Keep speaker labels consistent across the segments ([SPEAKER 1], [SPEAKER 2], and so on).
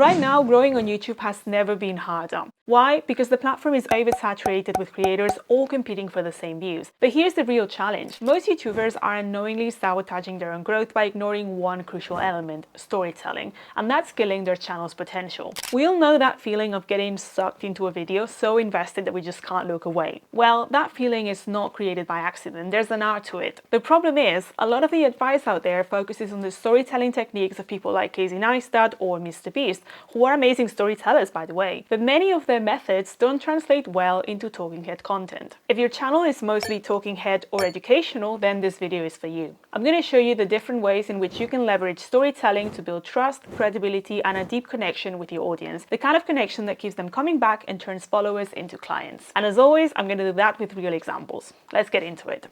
[SPEAKER 1] Right now, growing on YouTube has never been harder. Why? Because the platform is oversaturated with creators all competing for the same views. But here's the real challenge. Most YouTubers are unknowingly sabotaging their own growth by ignoring one crucial element, storytelling, and that's killing their channel's potential. We all know that feeling of getting sucked into a video, so invested that we just can't look away. Well, that feeling is not created by accident. There's an art to it. The problem is, a lot of the advice out there focuses on the storytelling techniques of people like Casey Neistat or Mr. Beast, who are amazing storytellers, by the way. But many of their methods don't translate well into talking head content. If your channel is mostly talking head or educational, then this video is for you. I'm going to show you the different ways in which you can leverage storytelling to build trust, credibility, and a deep connection with your audience. The kind of connection that keeps them coming back and turns followers into clients. And as always, I'm going to do that with real examples. Let's get into it.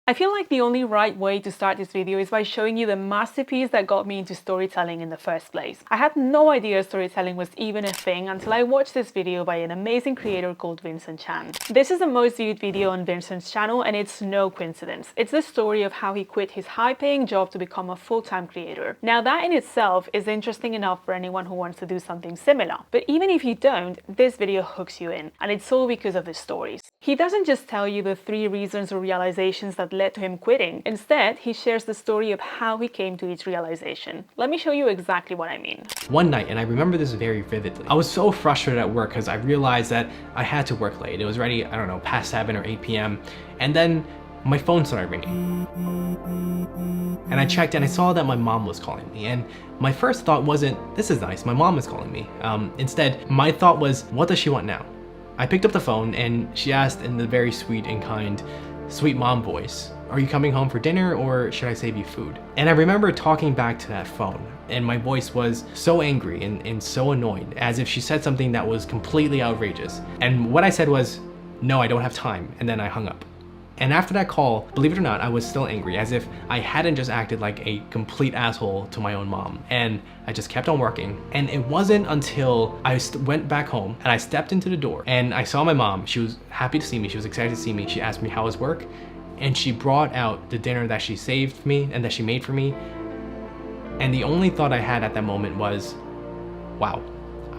[SPEAKER 1] I feel like the only right way to start this video is by showing you the masterpiece that got me into storytelling in the first place. I had no idea storytelling was even a thing until I watched this video by an amazing creator called Vincent Chan. This is the most viewed video on Vincent's channel, and it's no coincidence. It's the story of how he quit his high-paying job to become a full-time creator. Now that in itself is interesting enough for anyone who wants to do something similar. But even if you don't, this video hooks you in, and it's all because of the stories. He doesn't just tell you the 3 reasons or realizations that led to him quitting. Instead, he shares the story of how he came to each realization. Let me show you exactly what I mean.
[SPEAKER 2] One night, and I remember this very vividly, I was so frustrated at work because I realized that I had to work late. It was already, I don't know, past 7 or 8 p.m. And then my phone started ringing. And I checked and I saw that my mom was calling me. And my first thought wasn't, this is nice, my mom is calling me. Instead, my thought was, what does she want now? I picked up the phone and she asked in the very sweet and kind, sweet mom voice, are you coming home for dinner or should I save you food? And I remember talking back to that phone and my voice was so angry and so annoyed, as if she said something that was completely outrageous. And what I said was, no, I don't have time, and then I hung up. And after that call, believe it or not, I was still angry, as if I hadn't just acted like a complete asshole to my own mom. And I just kept on working. And it wasn't until I went back home and I stepped into the door and I saw my mom. She was happy to see me. She was excited to see me. She asked me how was work, and she brought out the dinner that she saved me and that she made for me. And the only thought I had at that moment was, wow,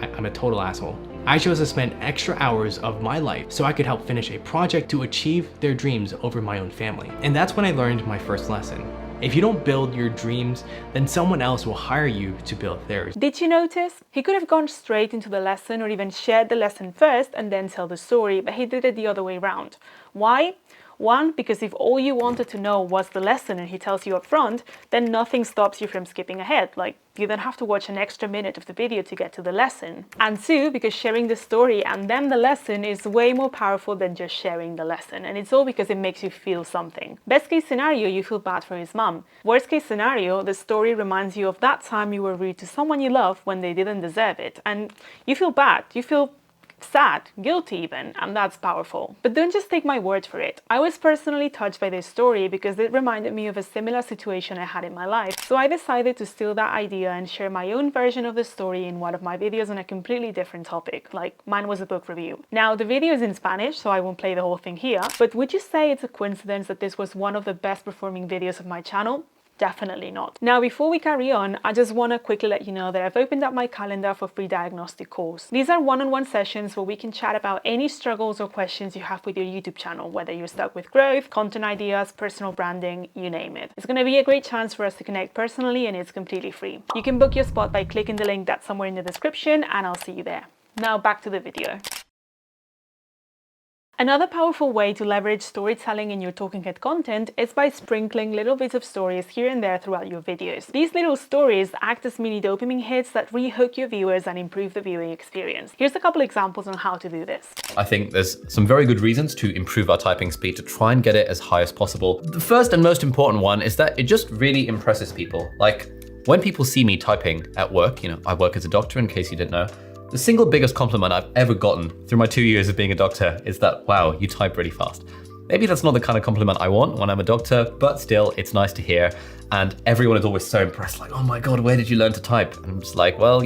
[SPEAKER 2] I'm a total asshole. I chose to spend extra hours of my life so I could help finish a project to achieve their dreams over my own family. And that's when I learned my first lesson. If you don't build your dreams, then someone else will hire you to build theirs.
[SPEAKER 1] Did you notice? He could have gone straight into the lesson or even shared the lesson first and then tell the story, but he did it the other way around. Why? One, because if all you wanted to know was the lesson and he tells you up front, then nothing stops you from skipping ahead. Like, you don't have to watch an extra minute of the video to get to the lesson. And 2, because sharing the story and then the lesson is way more powerful than just sharing the lesson. And it's all because it makes you feel something. Best case scenario, you feel bad for his mom. Worst case scenario, the story reminds you of that time you were rude to someone you love when they didn't deserve it. And you feel bad. You feel sad, guilty even, and that's powerful. But don't just take my word for it. I was personally touched by this story because it reminded me of a similar situation I had in my life. So I decided to steal that idea and share my own version of the story in one of my videos on a completely different topic, like mine was a book review. Now the video is in Spanish, so I won't play the whole thing here, but would you say it's a coincidence that this was one of the best performing videos of my channel? Definitely not. Now, before we carry on, I just want to quickly let you know that I've opened up my calendar for free diagnostic calls. These are one-on-one sessions where we can chat about any struggles or questions you have with your YouTube channel, whether you're stuck with growth, content ideas, personal branding, you name it. It's going to be a great chance for us to connect personally, and it's completely free. You can book your spot by clicking the link that's somewhere in the description, and I'll see you there. Now back to the video. Another powerful way to leverage storytelling in your talking head content is by sprinkling little bits of stories here and there throughout your videos. These little stories act as mini dopamine hits that rehook your viewers and improve the viewing experience. Here's a couple examples on how to do this.
[SPEAKER 3] I think there's some very good reasons to improve our typing speed, to try and get it as high as possible. The first and most important one is that it just really impresses people. Like, when people see me typing at work, I work as a doctor, in case you didn't know, the single biggest compliment I've ever gotten through my 2 years of being a doctor is that, wow, you type really fast. Maybe that's not the kind of compliment I want when I'm a doctor, but still, it's nice to hear. And everyone is always so impressed, like, oh my God, where did you learn to type? And I'm just like, well,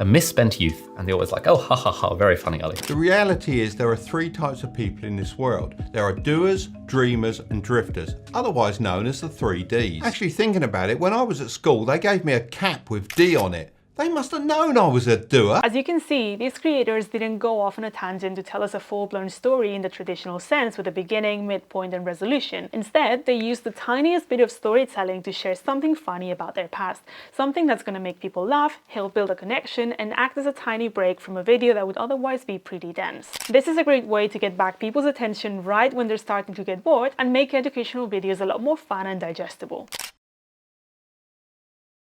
[SPEAKER 3] a misspent youth. And they're always like, oh, ha ha ha, very funny, Ali.
[SPEAKER 4] The reality is there are three types of people in this world. There are doers, dreamers, and drifters, otherwise known as the 3 Ds. Actually thinking about it, when I was at school, they gave me a cap with D on it. They must have known I was a doer.
[SPEAKER 1] As you can see, these creators didn't go off on a tangent to tell us a full-blown story in the traditional sense with a beginning, midpoint, and resolution. Instead, they used the tiniest bit of storytelling to share something funny about their past, something that's going to make people laugh, help build a connection, and act as a tiny break from a video that would otherwise be pretty dense. This is a great way to get back people's attention right when they're starting to get bored and make educational videos a lot more fun and digestible.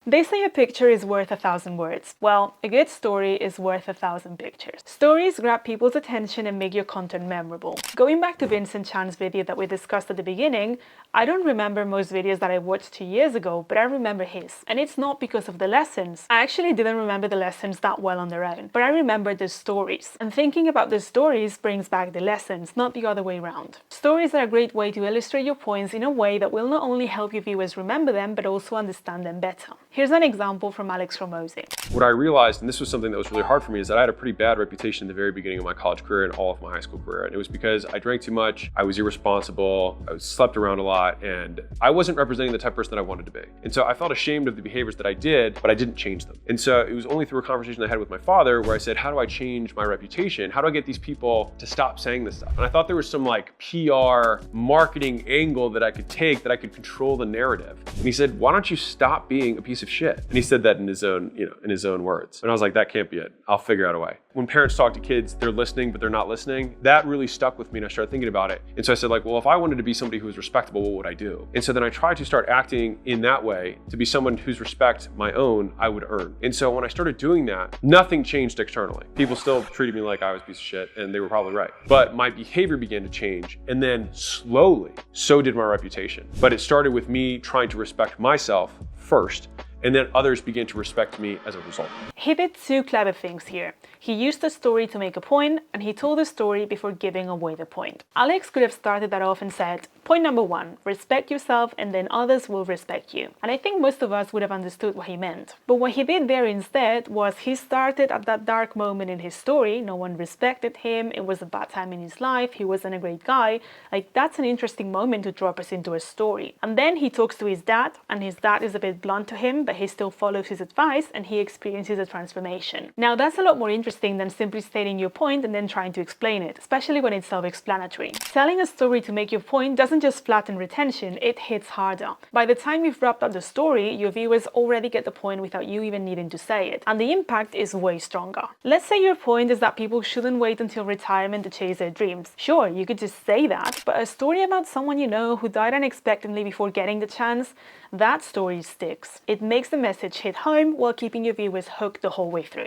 [SPEAKER 1] They say a picture is worth 1,000 words. Well, a good story is worth 1,000 pictures. Stories grab people's attention and make your content memorable. Going back to Vincent Chan's video that we discussed at the beginning, I don't remember most videos that I watched 2 years ago, but I remember his. And it's not because of the lessons. I actually didn't remember the lessons that well on their own, but I remember the stories. And thinking about the stories brings back the lessons, not the other way around. Stories are a great way to illustrate your points in a way that will not only help your viewers remember them, but also understand them better. Here's an example from Alex Ramosi.
[SPEAKER 5] What I realized, and this was something that was really hard for me, is that I had a pretty bad reputation in the very beginning of my college career and all of my high school career. And it was because I drank too much, I was irresponsible, I slept around a lot, and I wasn't representing the type of person that I wanted to be. And so I felt ashamed of the behaviors that I did, but I didn't change them. And so it was only through a conversation I had with my father where I said, how do I change my reputation? How do I get these people to stop saying this stuff? And I thought there was some like PR marketing angle that I could take, that I could control the narrative. And he said, why don't you stop being a piece of shit? And he said that in his own, in his own words. And I was like, that can't be it. I'll figure out a way. When parents talk to kids, they're listening, but they're not listening. That really stuck with me, and I started thinking about it. And so I said, like, well, if I wanted to be somebody who was respectable, what would I do? And so then I tried to start acting in that way to be someone whose respect, my own, I would earn. And so when I started doing that, nothing changed externally. People still treated me like I was a piece of shit, and they were probably right. But my behavior began to change, and then slowly, so did my reputation. But it started with me trying to respect myself first, and then others began to respect me as a result.
[SPEAKER 1] He did two clever things here. He used the story to make a point, and he told the story before giving away the point. Alex could have started that off and said, point number 1, respect yourself and then others will respect you. And I think most of us would have understood what he meant. But what he did there instead was he started at that dark moment in his story. No one respected him. It was a bad time in his life. He wasn't a great guy. Like, that's an interesting moment to drop us into a story. And then he talks to his dad, and his dad is a bit blunt to him, but he still follows his advice and he experiences a transformation. Now, that's a lot more interesting than simply stating your point and then trying to explain it, especially when it's self-explanatory. Telling a story to make your point doesn't just flatten retention, it hits harder. By the time you've wrapped up the story, your viewers already get the point without you even needing to say it, and the impact is way stronger. Let's say your point is that people shouldn't wait until retirement to chase their dreams. Sure, you could just say that, but a story about someone you know who died unexpectedly before getting the chance, that story sticks. It makes the message hit home while keeping your viewers hooked the whole way through.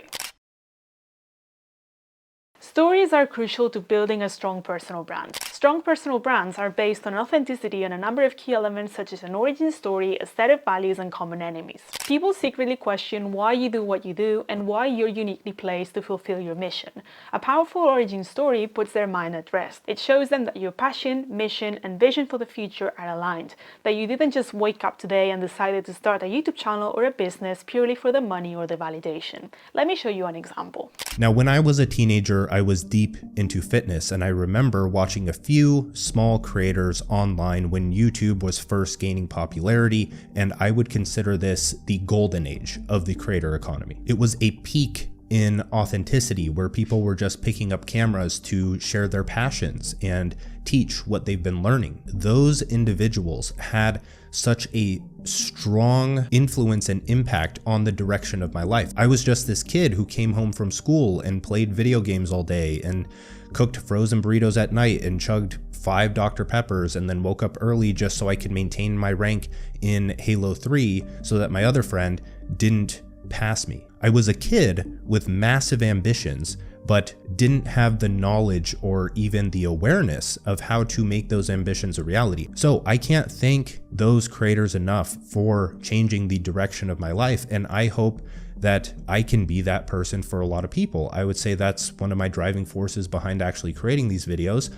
[SPEAKER 1] Stories are crucial to building a strong personal brand. Strong personal brands are based on authenticity and a number of key elements such as an origin story, a set of values, and common enemies. People secretly question why you do what you do and why you're uniquely placed to fulfill your mission. A powerful origin story puts their mind at rest. It shows them that your passion, mission, and vision for the future are aligned, that you didn't just wake up today and decided to start a YouTube channel or a business purely for the money or the validation. Let me show you an example.
[SPEAKER 6] Now, when I was a teenager, I was deep into fitness, and I remember watching a few small creators online when YouTube was first gaining popularity, and I would consider this the golden age of the creator economy. It was a peak in authenticity where people were just picking up cameras to share their passions and teach what they've been learning. Those individuals had such a strong influence and impact on the direction of my life. I was just this kid who came home from school and played video games all day and cooked frozen burritos at night and chugged 5 Dr. Peppers and then woke up early just so I could maintain my rank in Halo 3 so that my other friend didn't pass me. I was a kid with massive ambitions, but didn't have the knowledge or even the awareness of how to make those ambitions a reality. So I can't thank those creators enough for changing the direction of my life, and I hope that I can be that person for a lot of people. I would say that's one of my driving forces behind actually creating these videos.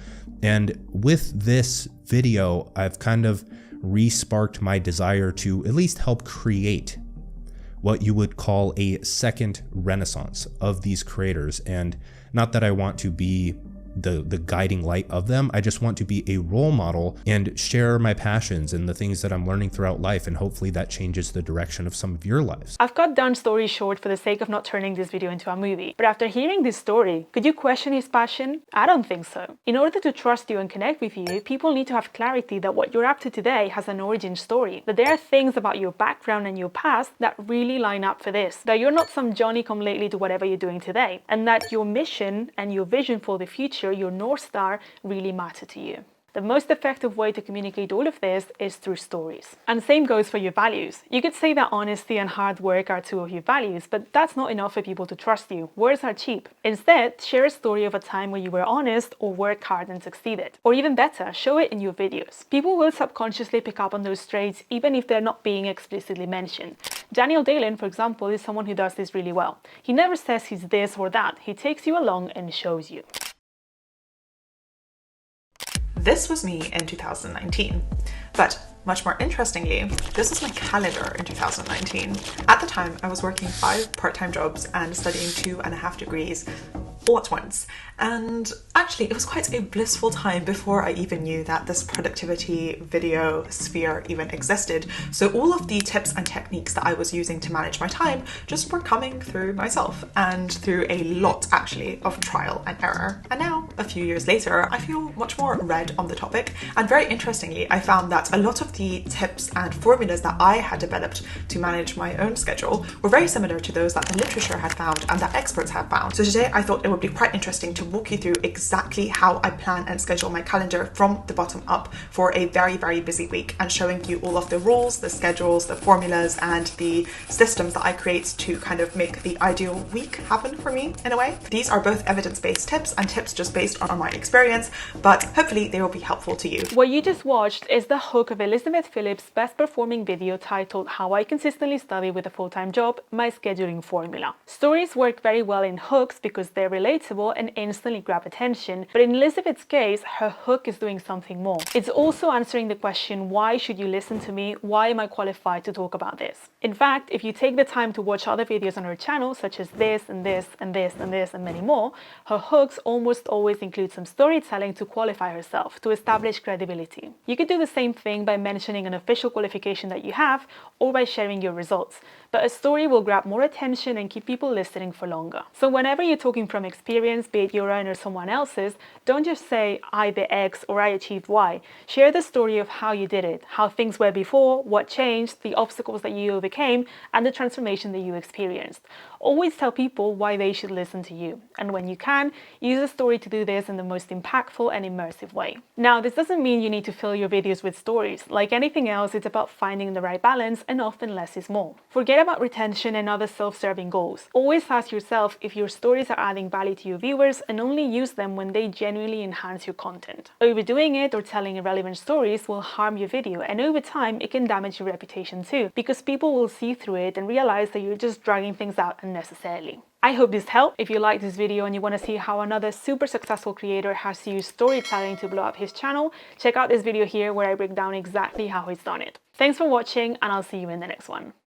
[SPEAKER 6] And with this video, I've kind of re-sparked my desire to at least help create what you would call a second renaissance of these creators. And not that I want to be the guiding light of them. I just want to be a role model and share my passions and the things that I'm learning throughout life, and hopefully that changes the direction of some of your lives.
[SPEAKER 1] I've cut down stories short for the sake of not turning this video into a movie, but after hearing this story, could you question his passion? I don't think so. In order to trust you and connect with you, people need to have clarity that what you're up to today has an origin story, that there are things about your background and your past that really line up for this, that you're not some Johnny-come-lately to whatever you're doing today, and that your mission and your vision for the future, your North Star, really matter to you. The most effective way to communicate all of this is through stories. And same goes for your values. You could say that honesty and hard work are two of your values, but that's not enough for people to trust you. Words are cheap. Instead, share a story of a time where you were honest or worked hard and succeeded. Or even better, show it in your videos. People will subconsciously pick up on those traits even if they're not being explicitly mentioned. Daniel Dalen, for example, is someone who does this really well. He never says he's this or that. He takes you along and shows you.
[SPEAKER 7] This was me in 2019, but much more interestingly, this was my calendar in 2019. At the time, I was working 5 part-time jobs and studying 2.5 degrees all at once. And actually, it was quite a blissful time before I even knew that this productivity video sphere even existed. So all of the tips and techniques that I was using to manage my time just were coming through myself, and through a lot actually of trial and error. And now, a few years later, I feel much more read on the topic. And very interestingly, I found that a lot of the tips and formulas that I had developed to manage my own schedule were very similar to those that the literature had found and that experts have found. So today I thought it would be quite interesting to walk you through exactly how I plan and schedule my calendar from the bottom up for a very, very busy week, and showing you all of the rules, the schedules, the formulas, and the systems that I create to kind of make the ideal week happen for me in a way. These are both evidence-based tips and tips just based on my experience, but hopefully they will be helpful to you.
[SPEAKER 1] What you just watched is the hook of Elizabeth Phillips' best performing video titled How I Consistently Study with a Full-Time Job, My Scheduling Formula. Stories work very well in hooks because they're relatable and instantly grab attention, but in Elizabeth's case, her hook is doing something more. It's also answering the question, why should you listen to me? Why am I qualified to talk about this? In fact, if you take the time to watch other videos on her channel, such as this and this and this and this and many more, her hooks almost always include some storytelling to qualify herself, to establish credibility. You could do the same thing by mentioning an official qualification that you have, or by sharing your results, but a story will grab more attention and keep people listening for longer. So whenever you're talking from experience, be it your own or someone else's, don't just say, I did X or I achieved Y. Share the story of how you did it, how things were before, what changed, the obstacles that you overcame, and the transformation that you experienced. Always tell people why they should listen to you. And when you can, use a story to do this in the most impactful and immersive way. Now, this doesn't mean you need to fill your videos with stories. Like anything else, it's about finding the right balance, and often less is more. Forget about retention and other self-serving goals. Always ask yourself if your stories are adding value to your viewers, and only use them when they genuinely enhance your content. Overdoing it or telling irrelevant stories will harm your video, and over time it can damage your reputation too, because people will see through it and realize that you're just dragging things out unnecessarily. I hope this helped. If you like this video and you want to see how another super successful creator has used storytelling to blow up his channel, check out this video here where I break down exactly how he's done it. Thanks for watching, and I'll see you in the next one.